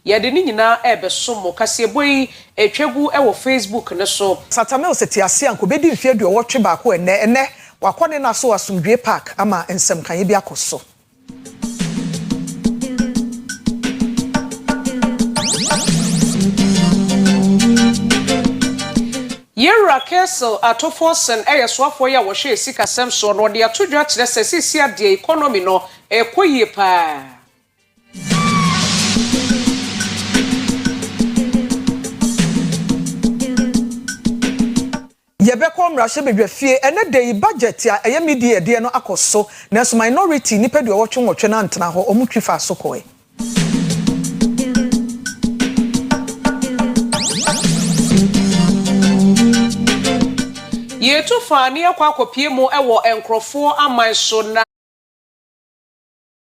ye de ni nyina ebesomo kaseboi etwegu ewo Facebook ne so satamel setiase anko bedi mfie du wotwe ba ko ene wakone na so asumdwe park ama ensem kanye bi akoso Yera Castle atofosen eyeswafo ya wo hwe sika semso no de atodwa kire sesisi ade economy no ekoyie pa yebeko mrahye bedwafie ene dey budget ya eye media de no akoso nanso minority nipa de wotwe na ntena ho omutwifa asokoe yetu fani akwa akopie mu ewo enkrofo aman so na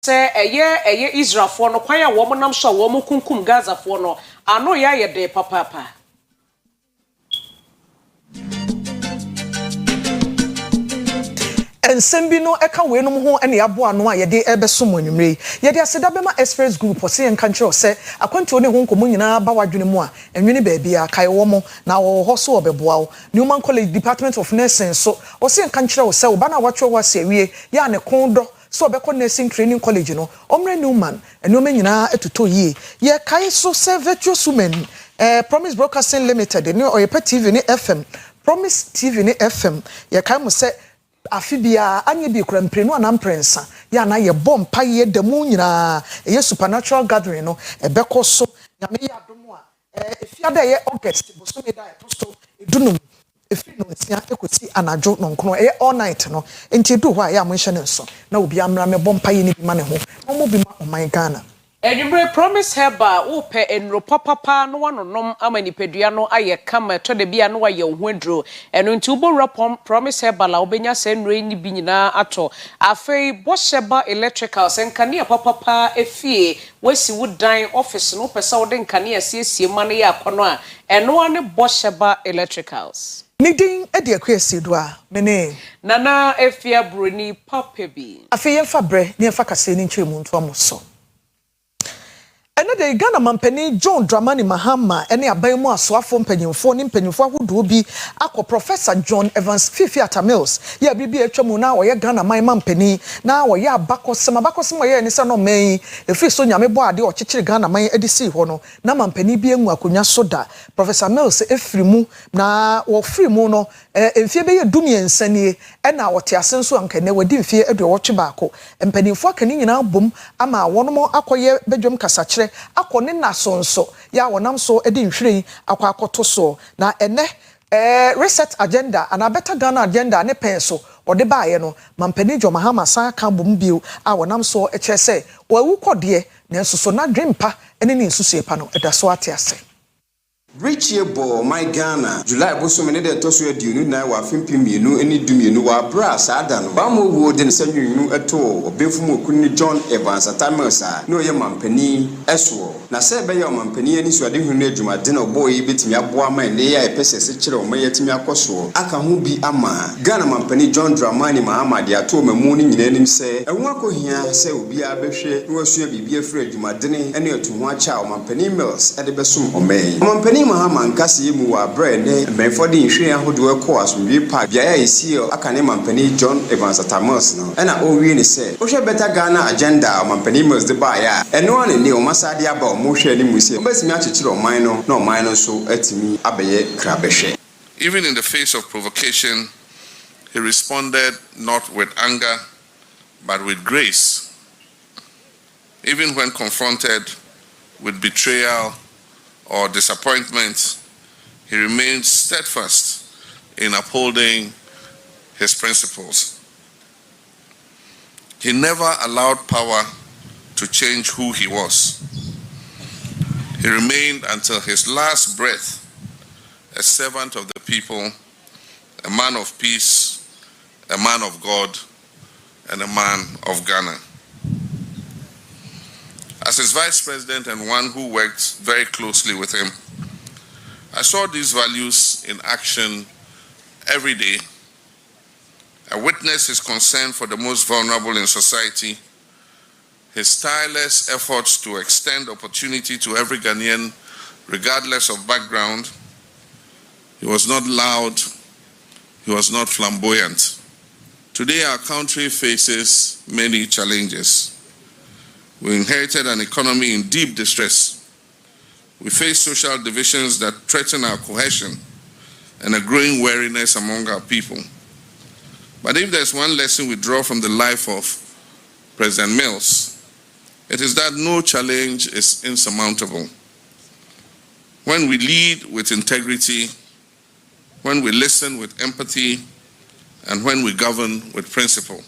se eye Israelfo no kwan ya wo mo nam so wo mo kunkum Gazafo no ano ya ye de papa ensembi no eka we no ho ene yabo ano a yede ebesom anwumre yede aseda bema express group ose en kanche ose akwanto ne ho nkomo nyina ba wadwene mu a enwene ba bia kai wo mo na wo ho so obeboa wo Newman College Department of Nursing so ose en kanche ose wo ba na watwe wo asewie ya ne kondo so obekọ nursing training college no omre Newman enoma nyina etuto yie ye kai so virtuous women Promise Broadcasting Limited ne Oyerepa TV ne FM Promise TV ne FM ye kai mo se afibia anye bi kura mprenu anamprensa ya na ye bompa ye demu nyina ye supernatural gathering no ebekọ so nyame ya domo a efiada ye August bosome da eposto edunum efiri no nsia ekosi anajo no nkono all night no enti edu ho a ya mo nhye ne nso na obi amra me bompa ye ni bi ma ne ho mo bi ma o my Ghana Edumbre Promise Heba upe enro papa no wanonom amanipedua no aye kama to de bia no waye ohwedro eno nti ubora Promise Heba la obenya se nro ni bi nyina ato afei Bosheba Electrical senkania papa efie wasi wudan office no pesa wo de nkania siesie ma no ya akono a eno ane Bosheba Electricals Nidin edi Akua Asiedua mene Nana Afia Broni papa bi afei yemfa bre ne yemfa kase ni nkyeremu nto amoso ene de Ghana mampani John Dramani Mahama ene aban mu asoafo mpanyimfo ni mpanyimfo ahodo bi akọ Professor John Evans Fifi Atamils ya bibi atwamu na oye Ghana man mampani na oye abakosem oye ni se no man efi so nyame bo ade okyekyere Ghana man edisi ho no na mampani bi enwu akonya soda Professor Mills efirimu na wo firimu no emfie be ye dumiensa nie ena wote asenso ankane wadi mfie edo wotwe baako mpanyimfo akani nyina bom ama wono akoye bedwom kasakye akone nasonso ya wonam so edi nhwiren akwakoto so na ene reset agenda and a better Ghana agenda ne penso ode baaye no mampani Jo Mahama san ka bom bio a wonam so ekyese wawu kode na nsoso na dwempa ene ne nsusu epa no eda so ate ase Reachable my Ghana July boso mene de toso adiunu na wa fimpimienu eni dumienu wa bra sada no ba mo wo de nsanyunu eto obefum okunni John Evans Atamils no ye mampani eso na se be ye mampani ani so ade hunu adwuma de no boy betimi aboa man ne ya epesese kire o mayetimi akoso aka ho bi ama Ghana mampani John Dramani Mahama de ato mamu ni nyina nim se enwo akohia se obi abehwe no asua bibia frɛ adwuma de ne ene eto ho acha o mampani Mills ede besom omen mampani Mahama nkasi mu wa brand mbenfo de nhwe ahodo ekọ asomdwe pa bia ya esi akane mampani John Evans Atamils no ena o wie ne se o hwe better Ghana agenda mampani Mills de ba ya eno ane ne o masade aba o mo hwe ni musie obesimi akyekire o man no na o man no so atimi abeye krabehwe. Even in the face of provocation, he responded not with anger but with grace. Even when confronted with betrayal or disappointment, he remained steadfast in upholding his principles. He never allowed power to change who he was. He remained until his last breath a servant of the people, a man of peace, a man of God, and a man of Ghana. As his vice president and one who worked very closely with him, I saw these values in action every day. I witnessed his concern for the most vulnerable in society, his tireless efforts to extend opportunity to every Ghanaian, regardless of background. He was not loud, he was not flamboyant. Today, our country faces many challenges. We inherited an economy in deep distress. We face social divisions that threaten our cohesion and a growing weariness among our people. But if there's one lesson we draw from the life of President Mills, it is that no challenge is insurmountable. When we lead with integrity, when we listen with empathy, and when we govern with principle.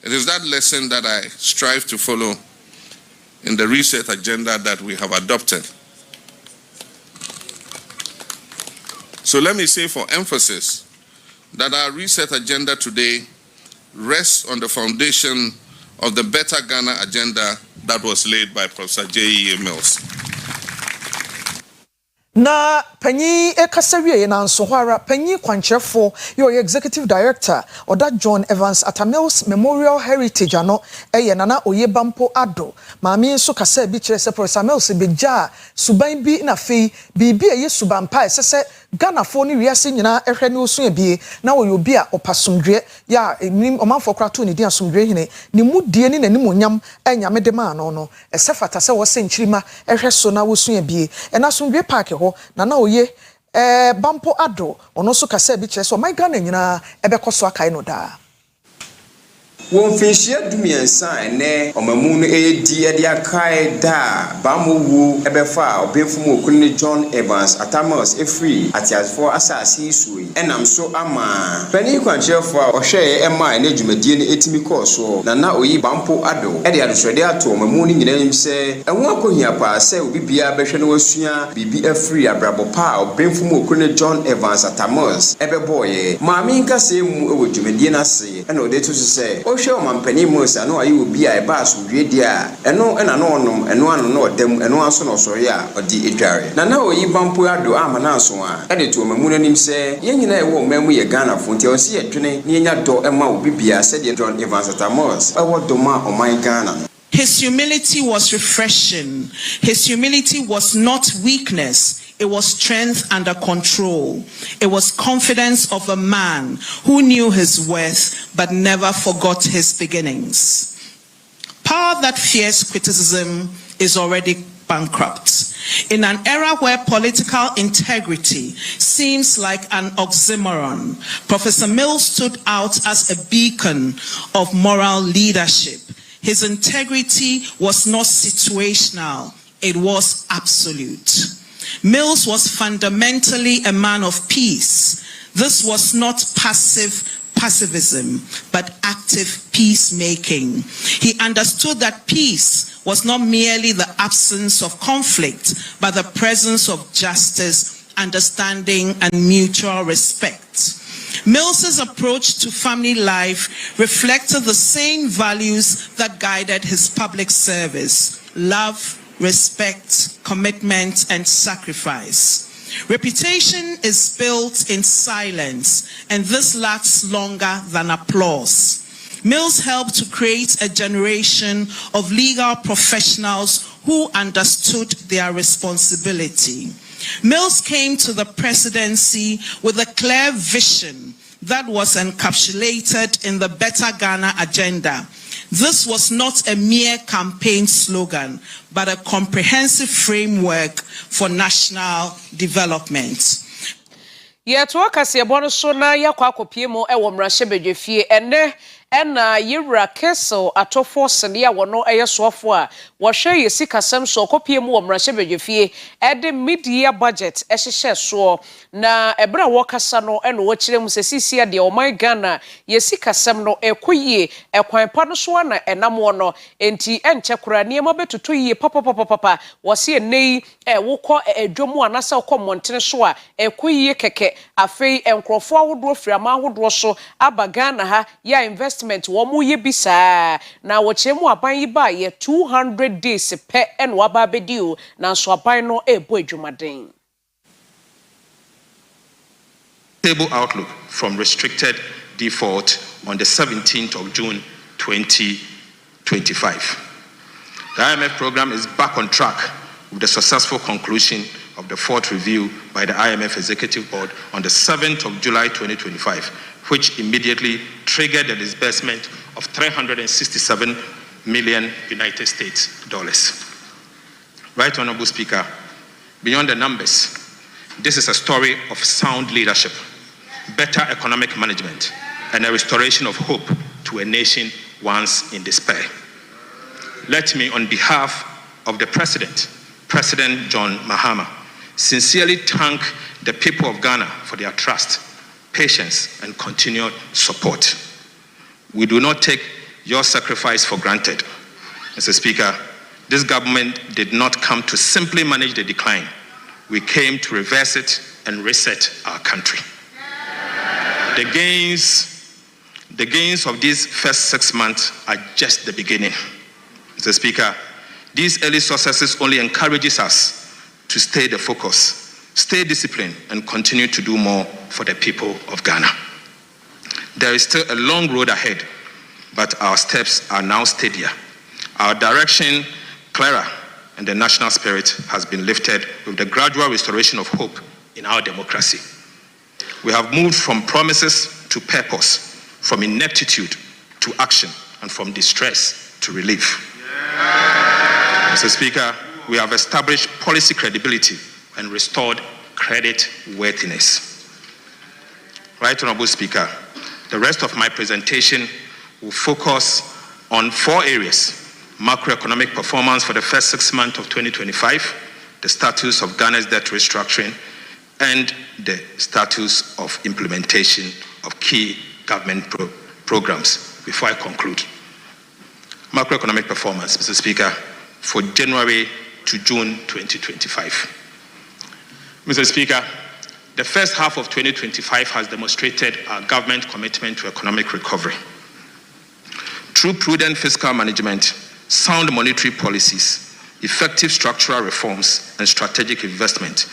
It is that lesson that I strive to follow in the reset agenda that we have adopted. So let me say for emphasis that our reset agenda today rests on the foundation of the Better Ghana agenda that was laid by Professor J.E.A. Mills. Na panyi ekasawie na nsohara panyi kwancherefo yo executive director oda John Evans Atamils Memorial Heritage ano eye nana Oyebampo ado maami nso kasa bi kire se Professor Mills beja suban bi na fei bibi eye suban pa sese Ghana fo ni wiase nyina ehwe ne osu ebie na wo obi a opasomdwe ya nim omanfo krato ne di asomdwe hene ne mudie ni nanim onyam enyame de ma no esefata se wo senchirima ehwe so na wo su ebie na asomdwe park ho na oye Bampo ado ono so kasa bi kire so my Ghana nyina ebekoso akai no da won finhia dumiensa ene omamu no edi akae da bamowu ebefa obefum okuni John Evans Atamils efree atiasfo asasi sui enam so ama pani kwanchefo a ohwe ema ene dwumadie ne etimi koso na oyi Bampo ado ede adosode ato omamu no nyina yimse enwo akohia pa se obibia behwe ne wasua bibi efree abrabo pa obefum okuni John Evans Atamils ebeboye maami nkase mu ewo dwumadie na se ena odeto se show mampani Musa no ayi obi a eba asomdwe dia eno na no onom eno ano no odam eno aso no sori a odi edware na oyi Bampo ado amana aso a ede to mamu nanim se yenyina ewo mamu ye Ghana fonti o se yedwene ne yenya do ema obi bia se de John Evans Atamils ewo doma o my Ghana. His humility was refreshing. His humility was not weakness. It was strength under control. It was confidence of a man who knew his worth but never forgot his beginnings. Power that fears criticism is already bankrupt. In an era where political integrity seems like an oxymoron, Professor Mills stood out as a beacon of moral leadership. His integrity was not situational, it was absolute. Mills was fundamentally a man of peace. This was not pacifism, but active peacemaking. He understood that peace was not merely the absence of conflict, but the presence of justice, understanding, and mutual respect. Mills's approach to family life reflected the same values that guided his public service: love, respect, commitment, and sacrifice. Reputation is built in silence, and this lasts longer than applause. Mills helped to create a generation of legal professionals who understood their responsibility. Mills came to the presidency with a clear vision that was encapsulated in the Better Ghana agenda. This was not a mere campaign slogan, but a comprehensive framework for national development. Yeto akasiebo no so na yakwa akopie mu ewo mrahye bedwefie ene ena yewra kesel atofo sene ya wono eyesoafo a wo hwe yesikasem so kopie mu wo mrahye bedwefie ede media budget ehhehye so na ebra wo kasa no eno wo kirem sesisia de oman Ghana yesikasem no ekoyie ekwan pa no so na enamo no enti enche kura niema betutu yie papa wo se nei wokọ edwomu anasa wokọ montene so a ekoyie keke afei enkrofo ahodo friama ahodo so aba Ghana ha ya investment wo mu ye bisa na wo chemu aban yi ba ye 200 days pe en wa ba bedio na so aban no ebo adwumaden. Stable outlook from restricted default on the 17th of June 2020. 2025. The IMF program is back on track with the successful conclusion of the fourth review by the IMF Executive Board on the 7th of July 2025, which immediately triggered the disbursement of $367 million United States dollars. Right, Honorable Speaker, beyond the numbers, this is a story of sound leadership, better economic management, and a restoration of hope to a nation once in despair. Let me, on behalf of the President John Mahama, sincerely thank the people of Ghana for their trust, patience, and continued support. We do not take your sacrifice for granted. Mr. Speaker, this government did not come to simply manage the decline. We came to reverse it and reset our country. The gains of these first 6 months are just the beginning. Mr. Speaker, these early successes only encourages us to stay the focus, stay disciplined, and continue to do more for the people of Ghana. There is still a long road ahead, but our steps are now steadier. Our direction clearer, and the national spirit has been lifted with the gradual restoration of hope in our democracy. We have moved from promises to purpose, from ineptitude to action, and from distress to relief. Mr. Speaker, we have established policy credibility and restored credit worthiness. Right, Honorable Speaker, the rest of my presentation will focus on 4 areas: macroeconomic performance for the first 6 months of 2025, the status of Ghana's debt restructuring, and the status of implementation of key government programs. Before I conclude, macroeconomic performance, Mr. Speaker, for January to June 2025. Mr. Speaker, the first half of 2025 has demonstrated our government commitment to economic recovery. Through prudent fiscal management, sound monetary policies, effective structural reforms, and strategic investment,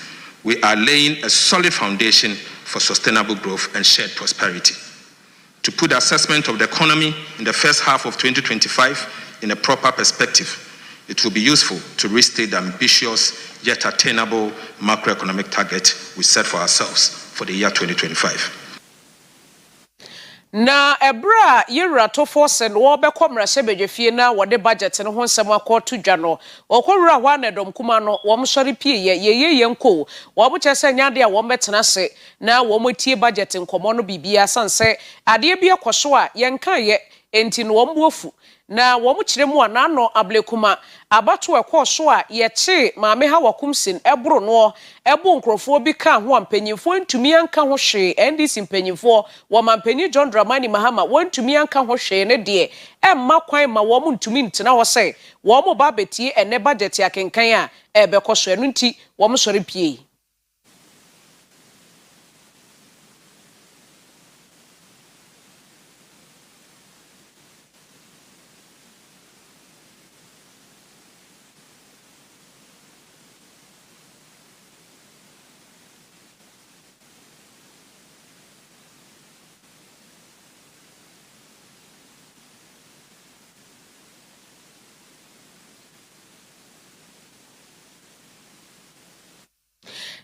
we are laying a solid foundation for sustainable growth and shared prosperity. To put the assessment of the economy in the first half of 2025 in a proper perspective, it will be useful to restate the ambitious yet attainable macroeconomic target we set for ourselves for the year 2025. Na ebra yewra to force no obekọ mrasebedwefie na wode budget no ho nsem akoto dwa no okowura ho anedom kuma no wo msori pie ye yenko wo bo chese nyade a wo metena se na wo motie budget nkomo no bibia sanse ade bi ekoso a yenka ye enti no wo mbuofu na wo mo kiremu anano ablekuma abato ekoso a ye che maame ha wakumsin ebro no ebo nkrofo bi ka ho ampanyimfo ntumi anka ho hwe NDC mpanyimfo wo mampani John Dramani Mahama wontumi anka ho hwe ne de emma kwan ma wo mo ntumi ntena ho se wo mo ba betie ene budget akenkan a ebekoso enu nti wo mo sori pie.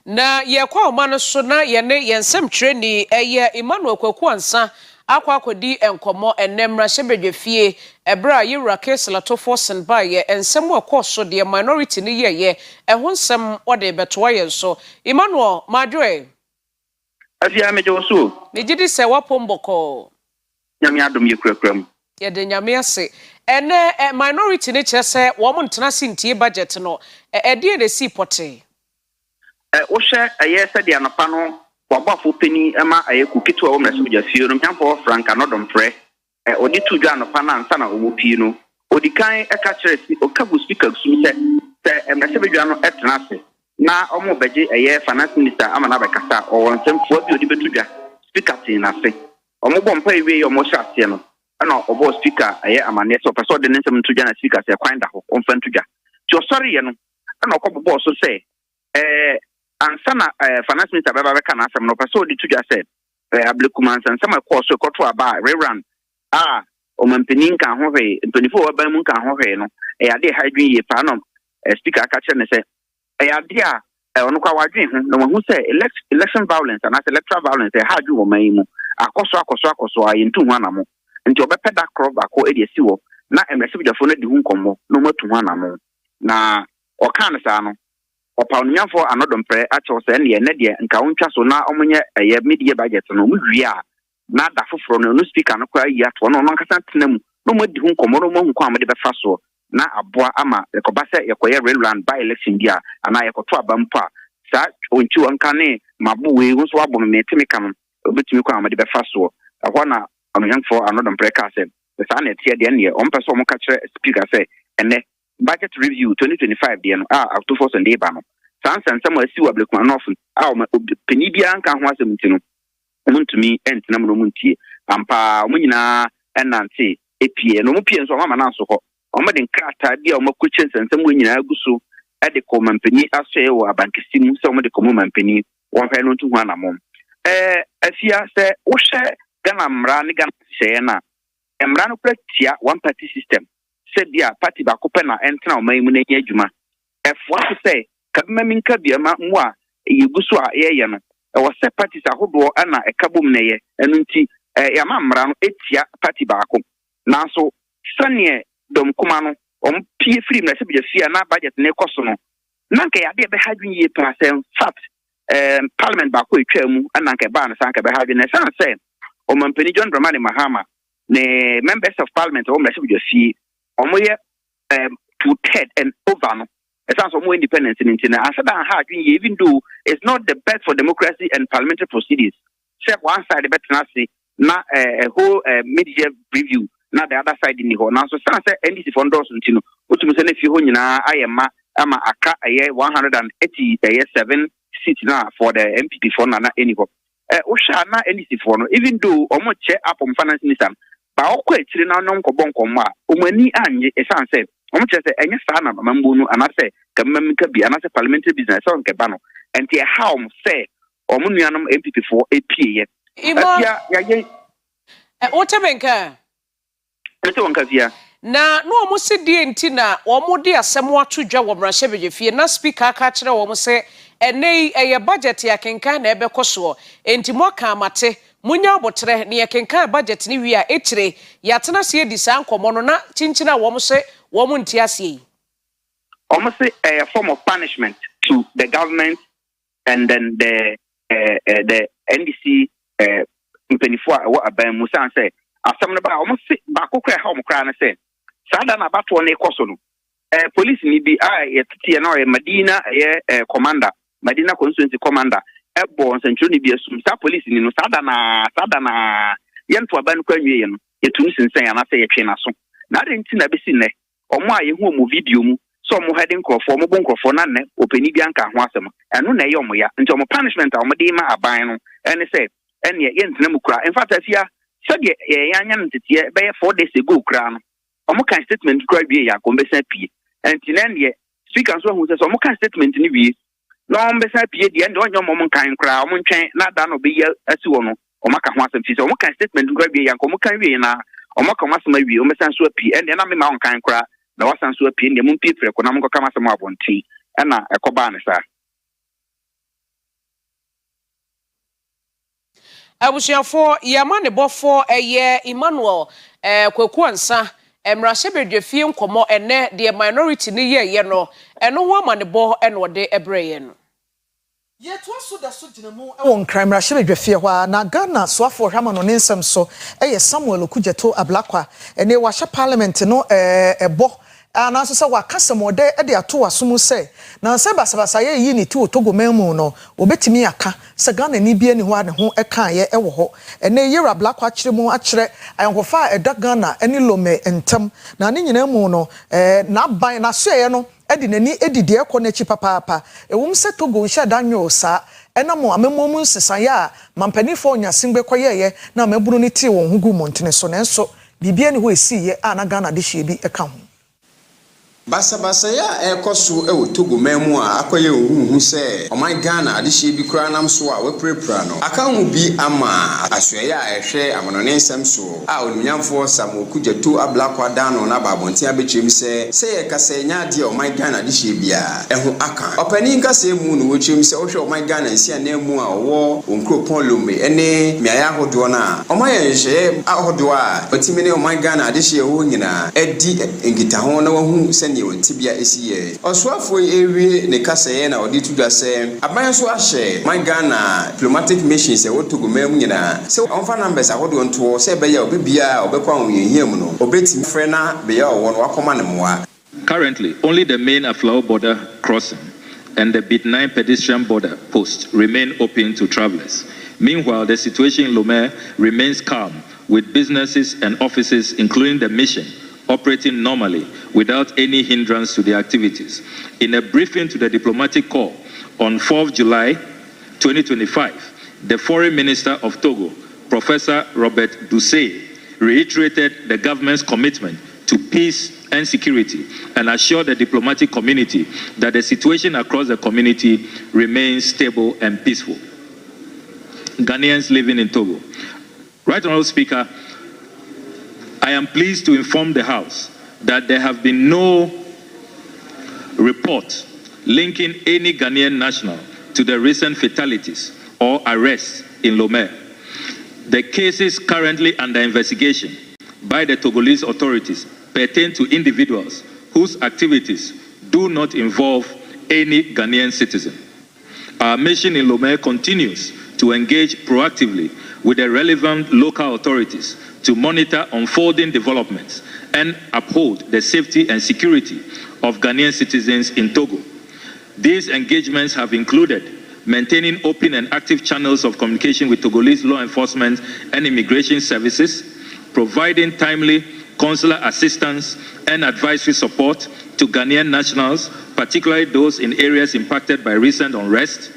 Na ye kwa omano so na ye ne yensem treni eye Emmanuel Kwaku ansa akwa akodi enkomo enemra hyebedwefie ebra yewura kesela to force ba ye ensem akoso de minority ni ye eho nsem ode betoa ye so Emmanuel madwe Afia mejoso ne gidi se wapomboko nyame adom ye kurakram ye de nyame ase ene minority ni chese wo mo ntena sintie budget no de de si pote wo hwe aye se de anopa no wabafo peni ema aye kukitu wo mreso jafie no nyampo franka no domfre odi tudwa anopa na ansa na omo pii no odi kan eka kire si okabu speaker sumi se mreso bedwa no etnase na omo beje aye finance minister amana bekasa o wonsemfo bi odi betudwa speaker tin na se omo bompa iwe omo hyaase no na obo speaker aye amane so person de nsem tudwa na speaker se kwan da ho omfa tudwa ti osori ye no na okobo so se ansana finance minister baba beka na asem no person odi tudwa se ablekuman ansama course koto aba rerun omampani nka ho hwe mpanifo oban mu nka ho hwe no ade ha dwen ye pa no speaker aka kire ne se ade a ono kwa wadwen ho no ho se election violence and electoral violence ha dwen wo man mu akoso ayentu ho anamo nti obepeda crop akọ edi esi wo na emrese bidafo no di hu nkomo no matu ho anamo na okan sa no opawnyafo anodompre acho se ne de nka wontwa so na omonye media budget no mu hwie a na da foforo no speaker no kwa yi ato no nkasa tenamu no mo di hu nkomo no mo hu kwa de befa so na aboa ama ekoba se yekoye railroad by election dia ana yekoto abampa sa onchi wanka ne mabuwe wo so abom metimi kan obetimi kwa ama de befa so ahwa na onyanfo anodompre ka se sa na tie de ne on person mo ka kire speaker se ene budget review 2025 de no to for Sunday ba no sansan sam asi wa blekuma no ofun peni bia nka ho asem ntino muntumi entina mo muntie ampa mo nyina enante epie no mo pie nso mama na nso ho o mo de nkrata bia o makoche nsensem mo nyina aguso e de ko mampani asye wo abankesi mu se o mo de ko mampani won fa no ntu ho anamom afia se wo hye Ghana mra ne Ghana hye na mra no pratia one party system se bia party ba ko pe na entina o man mu na nya adwuma efo se kabima minka bia ma mu a yeguso a ye no e wo se parties ahodo ana ekabom na ye enu nti ya ma mra no etia party ba ko nanso sane dom kuma no pie free na se bia fia na budget na ekoso no nanka ya de be hadwin ye pa se fact parliament ba ko etwa mu ananka ba na sanka be hadwin na san se o mampani John Dramani Mahama ne members of parliament o mra se bia fie omoye two-third and over no it sounds more independence in Intina. I said that even though it's not the best for democracy and parliamentary proceedings. Check one side the better not a whole media review, not the other side in the whole. Now so some say NDC for those Intino. What you say if you na I am aka a year 187 seats now for the MPP for na anyhow. Osha na NDC for no even though omo check up on finance minister. But all quite now non kobon koma. Umani anye esan say omo che se enye sa na mambo no anase kamamika bi anase parliamentary business on keba no enti how say omo nuanom MPP for APA ye otebenka via na no omo se die enti na omo de asem wato dwa wo mrahye fie na speaker aka kire wo se enei eye budget ya kenkan na ebekoso enti mo ka amate munya abotre ne kenkan budget ni wi a etire yatena se edi san komo no na chinchina wo mo se wo mo ntiase almost a form of punishment to the government and then the NDC mpenifo wa aban musa say asam na ba almost ba kokra ha omkra na say sada na bato na ekoso no police ni bi yetete na o Madina commander Madina constituency commander ebo nsentro ni bi asum sa police ni no sada na yento aban kwa nwie no yetunu sinsen ya na say yetwe na so na de nti na besi ne omo aye hu omo video mu so omo heading crofo omo bon crofo na ne openi bia nka ho asem eno na ye omo ya nti omo punishment a omo de ma aban no ene say ene ye ntina mu kura in fact afia so de ye anya ntete be 4 days ago kura no omo kan statement kura wie ya ko mbesa pie enti na ne speaker so hu say omo kan statement ni wie no mbesa pie de ende onyo omo kan kura omo ntwen na da no be ya asi wo no omo ka ho asem fi so omo kan statement kura wie ya ko omo kan wie na omo ka masema wie omo san so pie ende na me ma on kan kura na wasan so pie ende mo pie pre ko na mo ka masema abonti na ekoba ne sa abusiafo yamane bofo eye Emmanuel kwaku ansa emrahye bedwefie nkomo ene de minority ni ye no eno ho amane bo ene ode ebreye no ye to so da so ginamu e won kran mrahye bedwefie hwa na Ghana so afo hwama no nsem so eye Samuel Okujeto Ablakwa ene wa hye parliament no ebo ana so se wakasem ode de ato wasom se na se basabasa ye yi ni ti otogo memu no obetimi aka se Ghana ni bia ni ho ane ho eka ye ewo ho ene yera Blakwa kiremu akire ayenkofa eda Ghana eni lome entem na ne nyina mu no na ban na so ye no edi nani edidi ekọ na chi papa ewum se togo hye danwo sa ena mo amemom nsesa ya mampanifo nyasingbe koyeye na maburu ni ti won hugu montene so nenso bibia ni ho esiye ana Ghana de hye bi eka ho Basa ya ekoso ewo Togo memu a akoye ohuhu se oman Ghana adehye bi kura nam so a weprepra no aka hu bi ama ahwe ya ehwe amonone nsem so a onumnyamfo Samoku Jeto ablakwa dano na babontia betwem se ye kasa nya de oman Ghana adehye bia eho aka opani nkasa emu no wotwem se ohwe oman Ghana nsia na emu a wo onkropon lome ene miaya hodo na oman yenhye ahodo a otimi ne oman Ghana adehye ho nyina edi ngita ho na wahu se Tibia esiye Oswafo ewie ne kaseye na odi tudwa se aban so ahye man Ghana diplomatic mission se wotogo mem nyina se onfa numbers ahodo nto se be ya obebia obekwa onyehiam no obetimi frɛ na be ya owo no wakoma ne moa. Currently, only the main Afia border crossing and the Bit 9 pedestrian border post remain open to travelers. Meanwhile, the situation in Lomé remains calm, with businesses and offices, including the mission, operating normally without any hindrance to their activities. In a briefing to the diplomatic corps on 4th July 2025, the Foreign Minister of Togo, Professor Robert Doucet, reiterated the government's commitment to peace and security and assured the diplomatic community that the situation across the community remains stable and peaceful. Ghanaians living in Togo. Right Honourable Speaker, I am pleased to inform the House that there have been no reports linking any Ghanaian national to the recent fatalities or arrests in Lomé. The cases currently under investigation by the Togolese authorities pertain to individuals whose activities do not involve any Ghanaian citizen. Our mission in Lomé continues to engage proactively with the relevant local authorities to monitor unfolding developments and uphold the safety and security of Ghanaian citizens in Togo. These engagements have included maintaining open and active channels of communication with Togolese law enforcement and immigration services, providing timely consular assistance and advisory support to Ghanaian nationals, particularly those in areas impacted by recent unrest,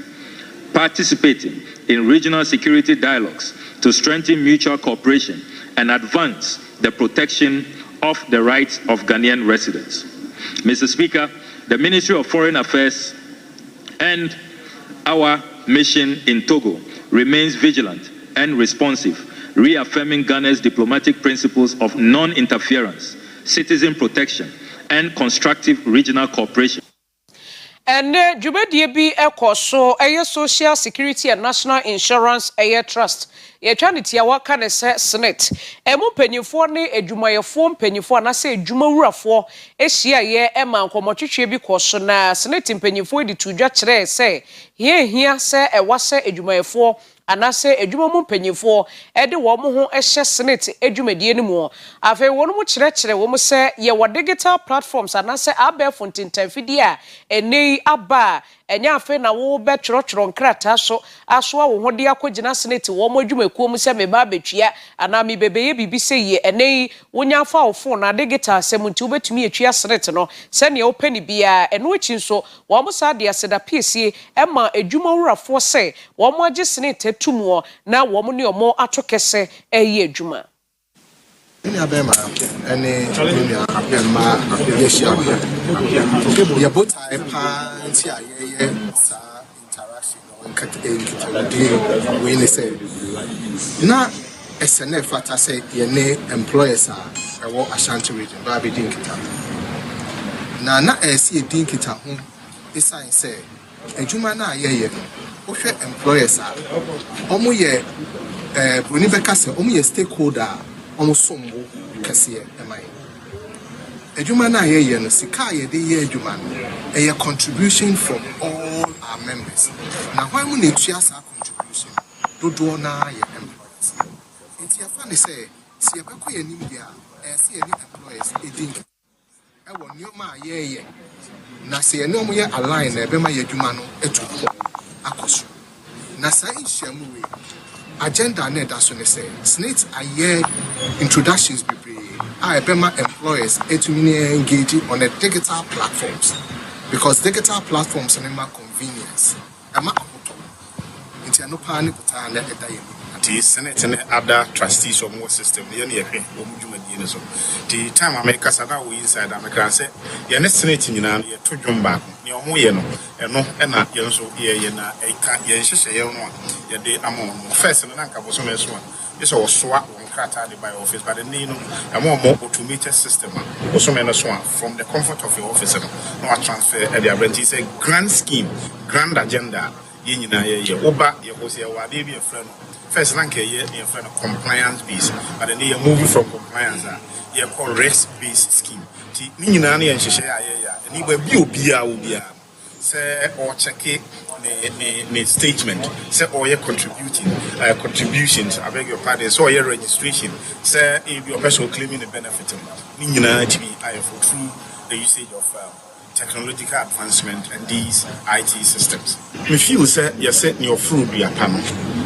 participating in regional security dialogues to strengthen mutual cooperation and advance the protection of the rights of Ghanaian residents. Mr. Speaker, the Ministry of Foreign Affairs and our mission in Togo remains vigilant and responsive, reaffirming Ghana's diplomatic principles of non-interference, citizen protection, and constructive regional cooperation. And Jubedie bi ekoso social security and national insurance trust. Ye trying to waka ne se Senate. Emu penyifo ne adwumayefo penyifo na se adwumawurafo ehia ye ema nkomotwetwe bi koso na Senate penyifo di tudwa kire se hia se ewase adwumayefo anase adwumamu penyifo de wo mo ho ehye Senate adwumadie ne mu afi wo no mo kire wo mo se ye wo digital platforms anase abefo ntintanfidi a enei aba enya afi na wo be tworo nkrata so aso wo ho de akogina Senate wo mo adwumakuo mu se me ba betwia ana me bebeye bibi se ye enei wonya fa wo phone na digital semunti wo betumi etwia Senate no se ne wo pani bia eno echi nso wo mo sa de aseda piesie ema adwumawurafo se wo mo age Senate tumuo na wo mo ne omo atokese eyi adwuma Any abema any abema yeshia ya both I party sa interaction on nkatade we ne say na SNF ata say ye ne employers are wo Ashanti region ba be din kita na esi din kita ho esan say adwuma na ye wo hwe employers are omo ye Broni beka say omo ye stakeholder Omosombo kasiye emai adwuma na ye no sika ye de ye adwuma no a contribution from all our members na hwan mu na etua sa contribution dodo na ye employees enti afa ne say se ye beko ye nim dia se ye ni employees edin e wo nyoma ye na se ye no mo ye align na ebe ma ye adwuma no etu akoso na sa nhyiamu we agenda na da so ne say Senate aye introductions be Bema employers to engage on the digital platforms because digital platforms are more convenience. I'm not into no panic at the Senate and other trustees of more system. The time I make us now inside America say, you're not Senate in an year to jump back. You're more, and no, and not so here, and I can't, you're the among first and anchor was on this one. This was swap on Crata by office, but then you know, a more automated system also made us one from the comfort of your office. No transfer at the rent is a grand scheme, grand agenda. Oba, you was your baby friend. First, rank a year, your friend compliance based, but then you're moving from compliance. You're called rest based scheme. Ninani and Shishaya, and you will be say or check it. The statement say or your contributions. I beg your pardon. So your registration say if your person claiming the benefit of through the usage of technological advancement and these IT systems. If you say you set your fruit be a panel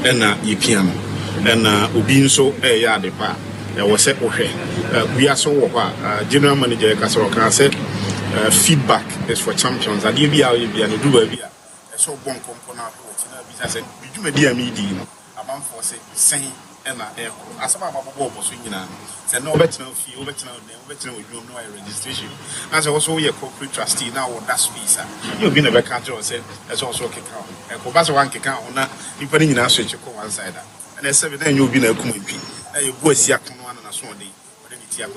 and you piano and ubin so a depa was set okay. We are so general manager Kasoro said feedback is for champions. I give you how you be and do a so bon component I said, you may be a medium about for saying and as about Bobo swinging on. Said no better fee, better no registration. As also a corporate trustee now or that space. You've been a back country or said, as also kick out. And Cobasa one kick out on that, you put in our switch one side. And I said, then you've been a community. A boy's yak one and a swan day, but it's yak.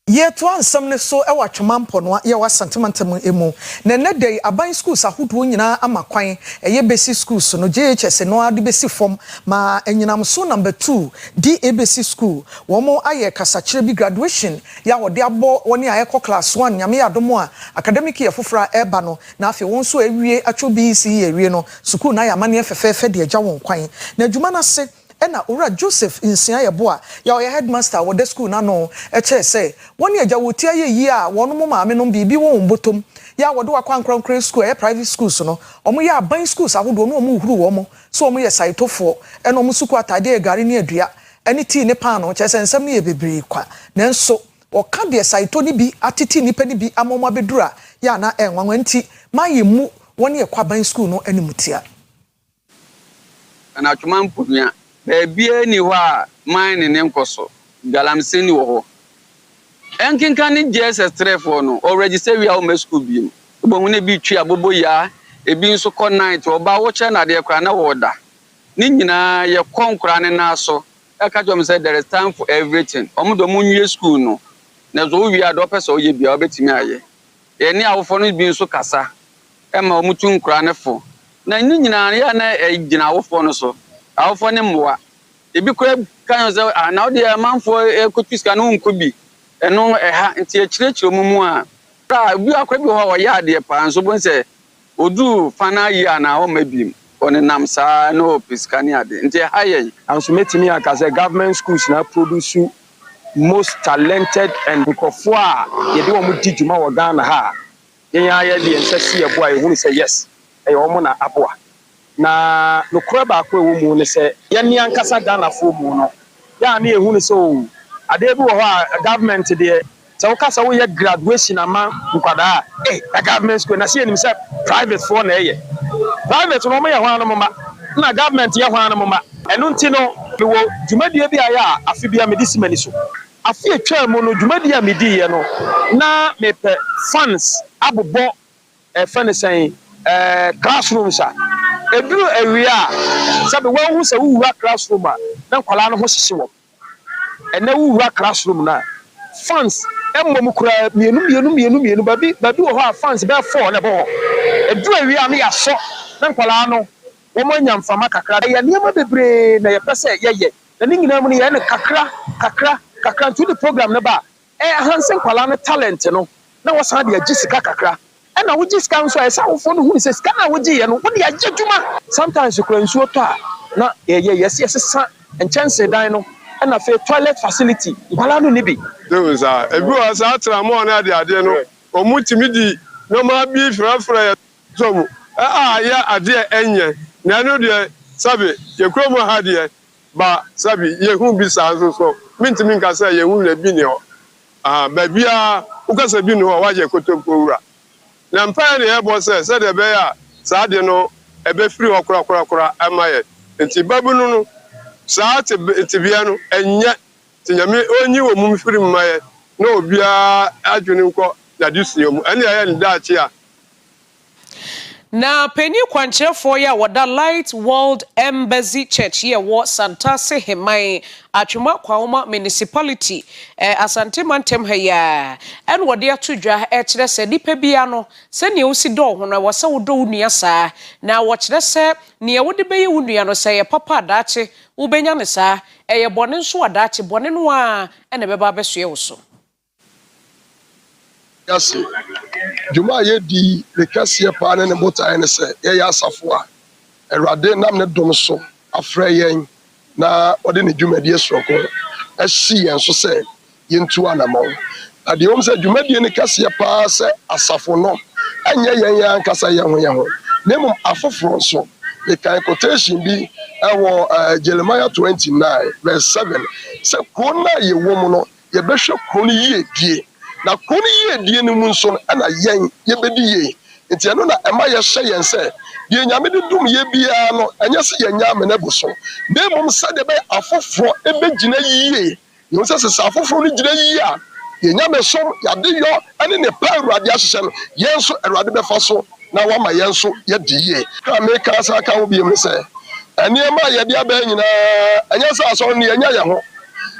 Ye to ansam ne so e watwemampo no ye wa sentimentam emu na ne day aban schools ahodo nyina amakwan ye basic schools no JHS no ade besi form ma enyinam so number 2 DABC school wo mo aye kasachire bi graduation ya wode abo woni aye class 1 nyame yadomo a academic year fofora eba no na afi won so awie atwo BC awie no school na ya mane fefefe de agya won kwan na adwuma na se ena ora Joseph insia yeboa ya oya headmaster wo the school na no eche say woni agya woti aye yi a wono mo maame no bibi wo mbotom ya wo de wakwankran school e private schools no omo ya ban schools ahodo no omo huru wo mo so omo ye saitofo ena omo suku atade egare ne adua eni ti ne pan no che say nsam ne ye bebre kwa nenso o ka de saito ni bi atiti nipa ni bi amoma bedura ya na enwanwanti mayemu woni ye kwa ban school no animutia ana atuma mpudua Baby, ni wa mine name koso. Galamseni wo. Enkin kan ni JSS3 for no. Or register we our school bi. Bo hune bi twi abobo ya. Ebi nso ko night oba wo che na de kwa na woda. Ni nyina ye konkura ne na so. E ka jom say there is time for everything. Omudo munwie school no. Na zo wi ado pese oye bia obetimi aye. Ye ni awofo no bi nso kasa. E ma omutu nkura ne fo. Na ni nyina ya na gina awofo no so. Awofo ne mboa ebi kura kan say na odi amanfo ekotwiska no nkobi eno eha nti ekirechiro mumu a ra bi akwa bi ho ya ade pa nso bon say odu fana yi ana o mabim on namsa no piska ni ade nti haye anso metimi aka say government schools na produce most talented and nkofo a ye de wo mu dijuma wo Ghana ha yen ya de ensasi ebo a ehunu say yes e wo mu na aboa na nokura ba akwa ewo mu ne se ye ni ankasa Ghana fo mu no ya na ehunu se o ade bi wo ho a government de se wo kasa wo ye graduation ama nkwada a government school na se enim se private for na ye private no mo ye ho anu ma na government ye ho anu ma enu nti no me wo dwumadie bi aya afi bia medisimani so afi atwa mu no dwumadie a medi ye no na me pe funds abobo fane sen classrooms a eduru area sabe wo hu se wuwa classroom a na kwala no ho hihye wo ena wuwa classroom na fans emmom kura mienu babi wo ho a fans be 4 na bo eduru area no ya so na kwala no wo mo nya mfama kakra ya niam bebre na ye pese ye na nyina mu ne ye kakra to the program na ba hansen kwala no talent no na wo san de agisika kakra ena wo gisika nso esa wo fo no hu se sika na wo gi ye no wo de agedwuma sometimes you can so to na yes sa and chance dan no ena fe toilet facility kwala no ni bi do za ebi wa sa atra mo na ade no omutimi di no ma bi frafra so mu ya ade enye na no de sabe ye kromo ha de ba sabe ye hu bi sa so mintimi nka say ye hu na bi ne ho ba bia ukasa bi no wa je kotompo wura na mpa ne ebo se de be ya sa de no ebe free okura amaye nti babunu no saa tibia no enye tinyame onyi wo mum firi mmaye na obia adwene nko na dusiamu ene ya ne daachi a na penny kwancherefo ya wada Light World Embassy Church ye wo Santase Hemai atwuma kwawoma municipality asante mantem ha ya en wode atodwa kire se nipa bia no se ne usi do ho na wose wodo unua saa na wo kire se ne wode beye unua no se ye papa daache ubenya ne saa eye bone nso adaache bone no a ene beba besoe wo so Yes, Juma ye di the cassia pan and the motor and say, yeah, Safua, a rade nam ne domso, a frayen, na ordinary Juma dear stroke, as she and so say, into an amount. At the home said, Juma di in the cassia pass a Safono, and ya Casaya, name of Afro the kind quotation be our Jeremiah 29, verse 7. Say, Kona ye woman, ye bishop Koni ye dear. Na koni ye die ne mu nso na yen ye bedi ye enti eno na ema ye hye yen se die nyame de dum ye bia no enye se ye nya me ne boso na mum se de be afoforo e be gina yiye ye se se afoforo ni gina yiye a ye nya me so ya de yo ene ne pa awurade ahye no yen so awurade be fa so na wa ma yen so ye di ye ka me ka sa ka wo bi me se ene ema ye de aba nyina enye se aso ne ye nya ye ho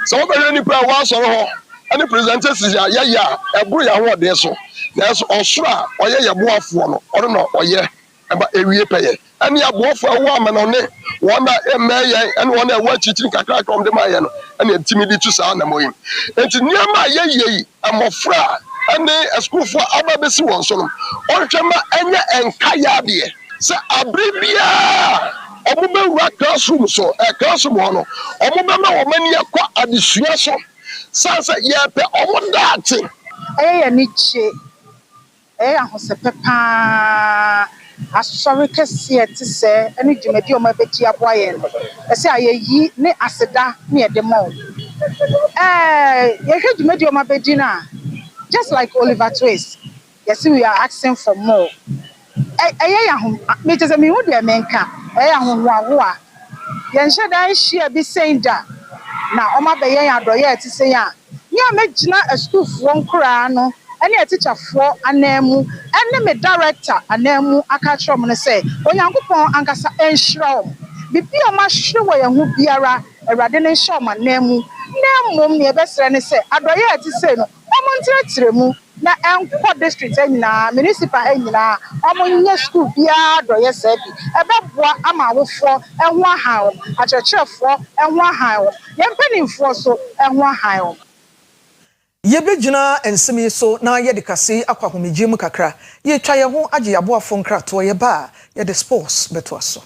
so wo be ni pa wa so ho any presenters ya eburu ya ho de so na so osura oye ye boafo no oro no oye eba ewie peye any aboafo awo amana ne wona emeye and wona wa chichiri kakra kom de maye no any timidi tu sa na moyim enti niam ye amofra any school for aba besi won so no onhwema enye enkaya de se abribia omubewura classroom so classroom no omubema omani akwa adesua so Sasa yepe omodati ni che ahosepe pa asori kese ti se eni dwumadi o ma beti aboaye no ese ayeyi ne aseda ne edemo ye hwe dwumadi o ma bedi na just like Oliver Twist yes we are asking for more ya ho me tese me hu de menka ya ho ho a ye nhye dan hia bi senda na oma be yen adoye ti se ya nya megina a school fo nkura no ene a teacher fo anamu ene me director anamu aka kire mo ne se onyankopon ankasa enhira bibi o ma hwe wo ye hu biara awrade ne nhira ma anamu na mom ne ebesere ne se adoye ti se no omo ntire mu na enko district anyina municipal anyina omo nye school bia adoye se bi ebeboa ama awofo enho ahawo akyerkyerefo enho ahawo yempanimfo so enho ahawo yebegyina ensemi so na ye de kase akwa homegye mu kakra ye twa ye ho age yaboafo nkrato ye ba ye de sports beto aso